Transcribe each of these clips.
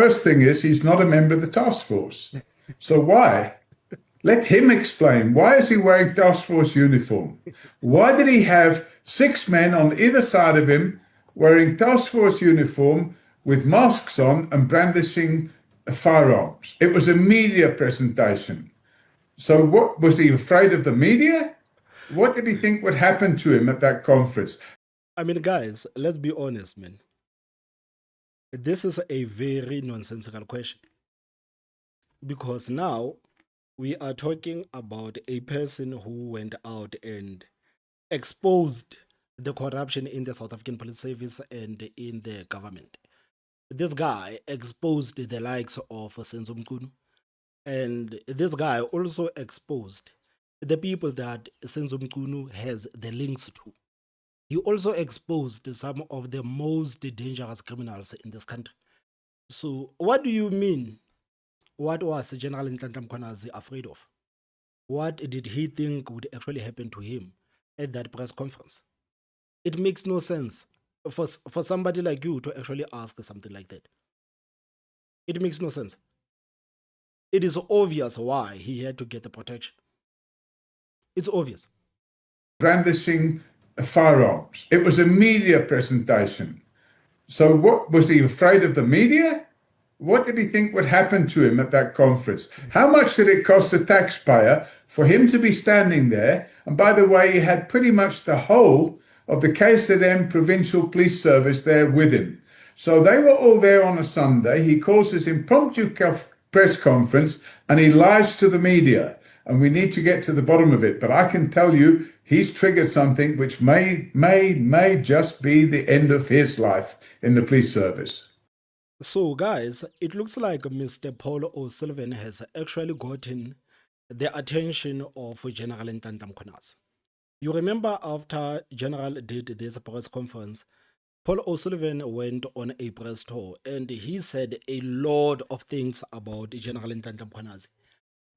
first thing is he's not a member of the task force. So why? Let him explain. Why is he wearing task force uniform? Why did he have 6 men on either side of him wearing task force uniform with masks on and brandishing firearms? It was a media presentation. So what, was he afraid of the media? What did he think would happen to him at that conference? I mean, guys, let's be honest, man. This is a very nonsensical question. Because now we are talking about a person who went out and exposed the corruption in the South African Police Service and in the government. This guy exposed the likes of Senzo Mkhunu, and this guy also exposed the people that Senzo Mkhunu has the links to. He also exposed some of the most dangerous criminals in this country. So what do you mean? What was General Nhlanhla Mkhwanazi afraid of? What did he think would actually happen to him at that press conference? It makes no sense for somebody like you to actually ask something like that. It makes no sense. It is obvious why he had to get the protection. It's obvious. Brandishing firearms. It was a media presentation. So what, was he afraid of the media? What did he think would happen to him at that conference? How much did it cost the taxpayer for him to be standing there? And by the way, he had pretty much the whole of the KZN Provincial Police Service there with him. So they were all there on a Sunday. He calls this impromptu press conference and he lies to the media. And we need to get to the bottom of it. But I can tell you, he's triggered something which may just be the end of his life in the police service. So, guys, it looks like Mr. Paul O'Sullivan has actually gotten the attention of General Nhlanhla Mkhwanazi. You remember after General did this press conference, Paul O'Sullivan went on a press tour and he said a lot of things about General Nhlanhla Mkhwanazi.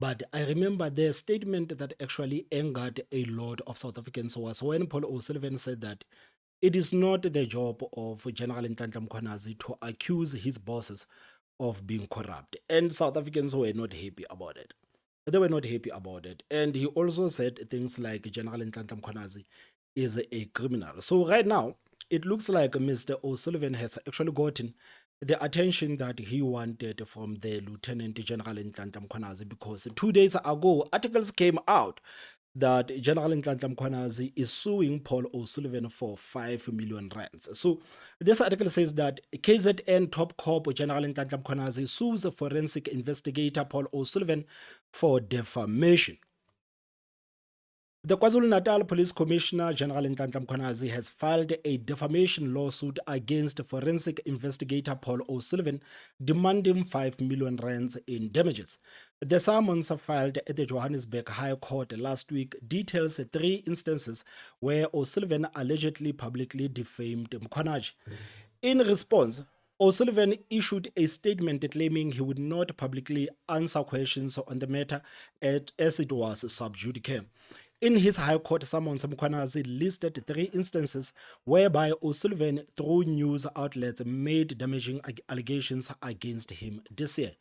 But I remember the statement that actually angered a lot of South Africans was when Paul O'Sullivan said that it is not the job of General Nhlanhla Mkhwanazi to accuse his bosses of being corrupt. And South Africans were not happy about it. They were not happy about it. And he also said things like General Nhlanhla Mkhwanazi is a criminal. So right now, it looks like Mr. O'Sullivan has actually gotten the attention that he wanted from the Lieutenant General Nhlanhla Mkhwanazi, because 2 days ago, articles came out that General Nhlanhla Mkhwanazi is suing Paul O'Sullivan for 5 million rands. So this article says that KZN top cop General Nhlanhla Mkhwanazi sues forensic investigator Paul O'Sullivan for defamation. The KwaZulu-Natal Police Commissioner General Nhlanhla Mkhwanazi has filed a defamation lawsuit against forensic investigator Paul O'Sullivan, demanding 5 million rands in damages. The summons filed at the Johannesburg High Court last week details 3 instances where O'Sullivan allegedly publicly defamed Mkhwanazi. In response, O'Sullivan issued a statement claiming he would not publicly answer questions on the matter as it was sub judice. In his High Court summons, Mkhwanazi listed 3 instances whereby O'Sullivan, through news outlets, made damaging allegations against him this year.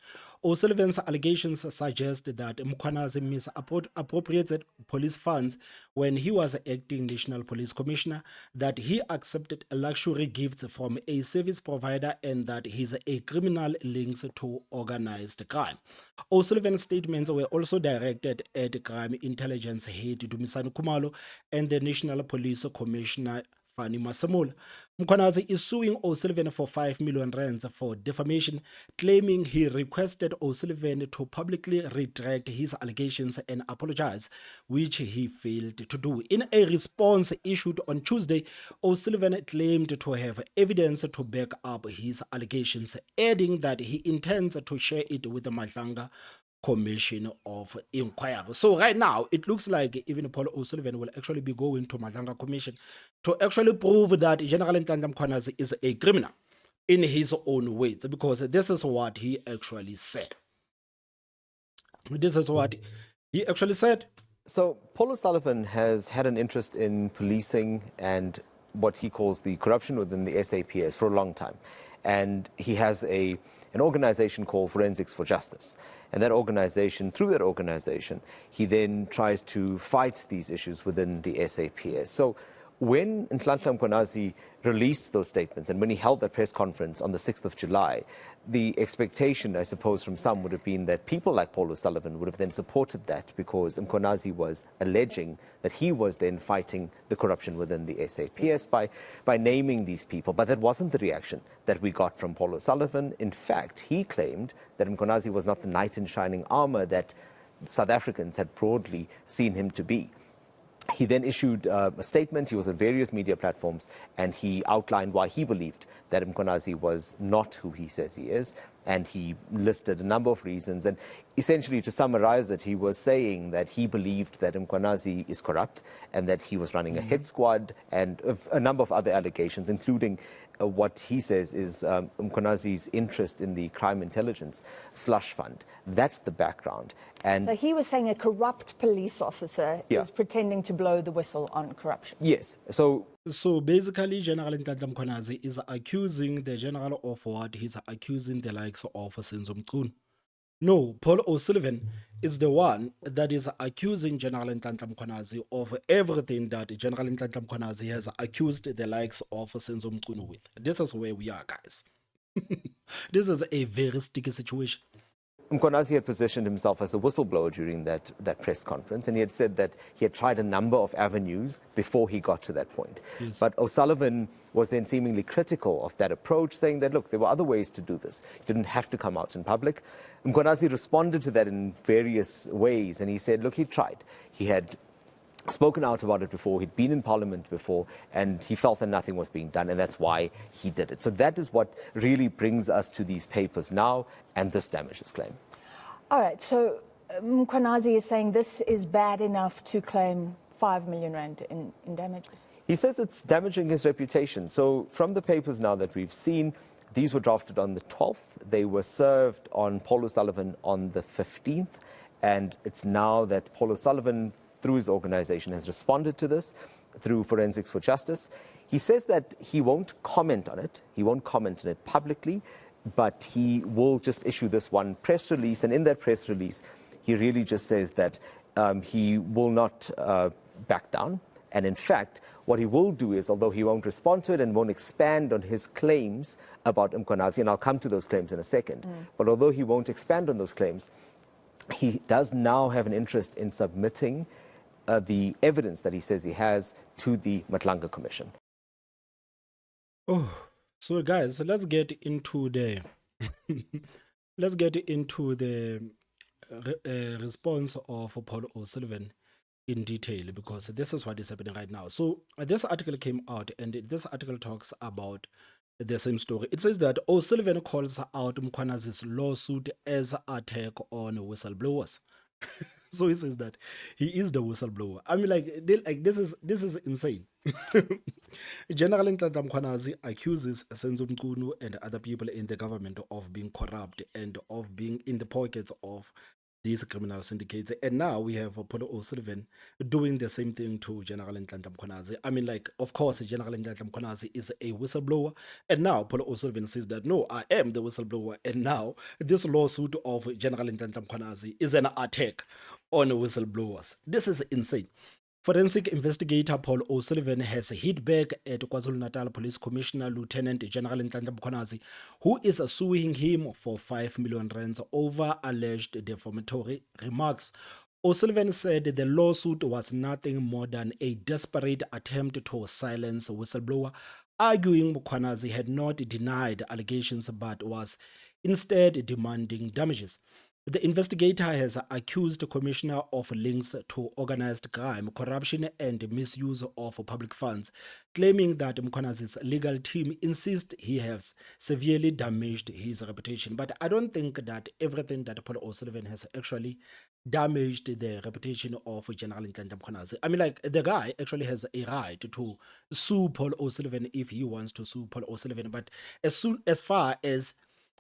O'Sullivan's allegations suggest that Mkhwanazi misappropriated police funds when he was acting National Police Commissioner, that he accepted luxury gifts from a service provider, and that he's a criminal links to organized crime. O'Sullivan's statements were also directed at crime intelligence head Dumisani Khumalo and the National Police Commissioner Fani Masemola. Mkhwanazi is suing O'Sullivan for 5 million rands for defamation, claiming he requested O'Sullivan to publicly retract his allegations and apologize, which he failed to do. In a response issued on Tuesday, O'Sullivan claimed to have evidence to back up his allegations, adding that he intends to share it with the Nhlanhla Commission of Inquiry. So right now, it looks like even Paul O'Sullivan will actually be going to Nhlanhla Commission to actually prove that General Nhlanhla Mkhwanazi is a criminal in his own words, because this is what he actually said. This is what he actually said. So Paul O'Sullivan has had an interest in policing and what he calls the corruption within the SAPS for a long time. and he has an organization called Forensics for Justice. And that organization, through that organization, he then tries to fight these issues within the SAPS. So when Nhlanhla Mkhwanazi released those statements and when he held that press conference on the 6th of July, the expectation, I suppose, from some would have been that people like Paul O'Sullivan would have then supported that because Mkhwanazi was alleging that he was then fighting the corruption within the SAPS by naming these people. But that wasn't the reaction that we got from Paul O'Sullivan. In fact, he claimed that Mkhwanazi was not the knight in shining armor that South Africans had broadly seen him to be. He then issued a statement. He was on various media platforms, and he outlined why he believed that Mkhwanazi was not who he says he is, and he listed a number of reasons. And essentially, to summarize it, he was saying that he believed that Mkhwanazi is corrupt and that he was running a hit squad and a number of other allegations, including what he says is Mkhwanazi's interest in the crime intelligence slush fund. That's the background. And so he was saying a corrupt police officer is pretending to blow the whistle on corruption. Yes. So basically, General Nhlanhla Mkhwanazi is accusing the general of what? He's accusing the likes of Senzo Mchunu. No, Paul O'Sullivan is the one that is accusing General Nhlanhla Mkhwanazi of everything that General Nhlanhla Mkhwanazi has accused the likes of Senzo Mchunu with. This is where we are, guys. This is a very sticky situation. Mkhwanazi had positioned himself as a whistleblower during that press conference, and he had said that he had tried a number of avenues before he got to that point. Yes. But O'Sullivan was then seemingly critical of that approach, saying that, look, there were other ways to do this. You didn't have to come out in public. Mkhwanazi responded to that in various ways, and he said, look, he tried. He had spoken out about it before, he'd been in Parliament before, and he felt that nothing was being done, and that's why he did it. So that is what really brings us to these papers now and this damages claim. All right, so Mkhwanazi is saying this is bad enough to claim 5 million rand in damages. He says it's damaging his reputation. So from the papers now that we've seen, these were drafted on the 12th. They were served on Paul O'Sullivan on the 15th, and it's now that Paul O'Sullivan, through his organization, has responded to this through Forensics for Justice. He says that he won't comment on it. He won't comment on it publicly, but he will just issue this one press release. And in that press release, he really just says that he will not back down. And in fact, what he will do is, although he won't respond to it and won't expand on his claims about Mkhwanazi, and I'll come to those claims in a second, but although he won't expand on those claims, he does now have an interest in submitting the evidence that he says he has to the Matlanga Commission. Oh, so guys, let's get into the response of Paul O'Sullivan in detail, because this is what is happening right now. So this article came out, and this article talks about the same story. It says that O'Sullivan calls out Mkhwanazi's lawsuit as attack on whistleblowers. So he says that he is the whistleblower. I mean, this is insane. General Nhlanhla Mkhwanazi accuses Senzo Mchunu and other people in the government of being corrupt and of being in the pockets of these criminal syndicates. And now we have Paul O'Sullivan doing the same thing to General Nhlanhla Mkhwanazi. I mean, of course, General Nhlanhla Mkhwanazi is a whistleblower. And now Paul O'Sullivan says that, no, I am the whistleblower. And now this lawsuit of General Nhlanhla Mkhwanazi is an attack on whistleblowers. This is insane. Forensic investigator Paul O'Sullivan has hit back at KwaZulu-Natal Police Commissioner Lt-Gen Nhlanhla Mkhwanazi, who is suing him for 5 million rands over alleged defamatory remarks. O'Sullivan said the lawsuit was nothing more than a desperate attempt to silence a whistleblower, arguing Mkhwanazi had not denied allegations but was instead demanding damages. The investigator has accused the commissioner of links to organized crime, corruption, and misuse of public funds, claiming that Mkhwanazi's legal team insists he has severely damaged his reputation. But I don't think that everything that Paul O'Sullivan has actually damaged the reputation of General Nhlanhla Mkhwanazi. I mean, the guy actually has a right to sue Paul O'Sullivan if he wants to sue Paul O'Sullivan. But as far as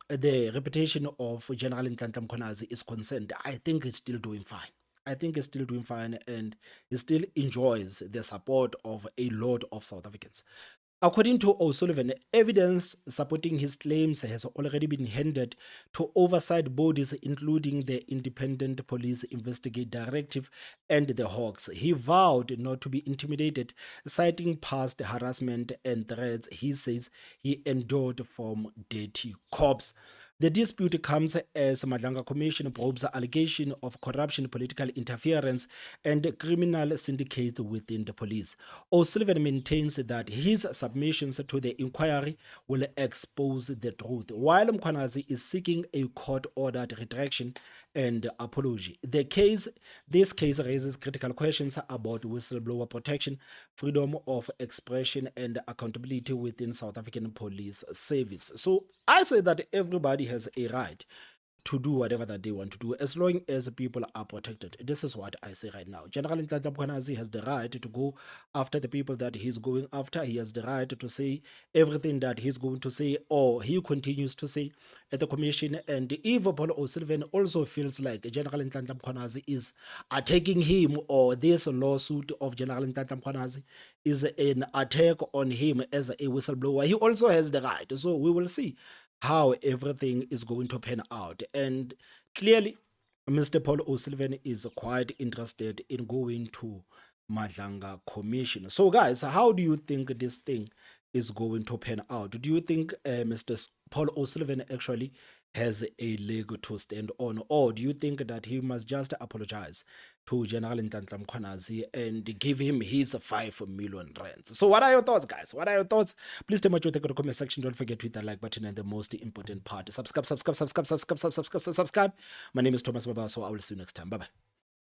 the reputation of General Nhlanhla Mkhwanazi is concerned, I think he's still doing fine. I think he's still doing fine, and he still enjoys the support of a lot of South Africans. According to O'Sullivan, evidence supporting his claims has already been handed to oversight bodies, including the Independent Police Investigate Directive and the Hawks. He vowed not to be intimidated, citing past harassment and threats he says he endured from dirty cops. The dispute comes as Madlanga Commission probes allegation of corruption, political interference, and criminal syndicates within the police. O'Sullivan maintains that his submissions to the inquiry will expose the truth, while Mkhwanazi is seeking a court-ordered retraction and apology. This case raises critical questions about whistleblower protection, freedom of expression, and accountability within South African police service. So I say that everybody has a right to do whatever that they want to do as long as people are protected. This is what I say right now. General Nhlanhla Mkhwanazi has the right to go after the people that he's going after. He has the right to say everything that he's going to say, or he continues to say at the commission. And if Paul O'Sullivan also feels like General Nhlanhla Mkhwanazi is attacking him, or this lawsuit of General Nhlanhla Mkhwanazi is an attack on him as a whistleblower, he also has the right. So we will see how everything is going to pan out. And clearly, Mr. Paul O'Sullivan is quite interested in going to Madlanga Commission. So, guys, how do you think this thing is going to pan out? Do you think Mr. Paul O'Sullivan actually has a leg to stand on, or do you think that he must just apologize to General Nhlanhla Mkhwanazi and give him his 5 million rands? So what are your thoughts, guys? What are your thoughts? Please tell me what you think in the comment section. Don't forget to hit that like button, and the most important part, subscribe. My name is Thomas Baba, so I will see you next time. Bye-bye.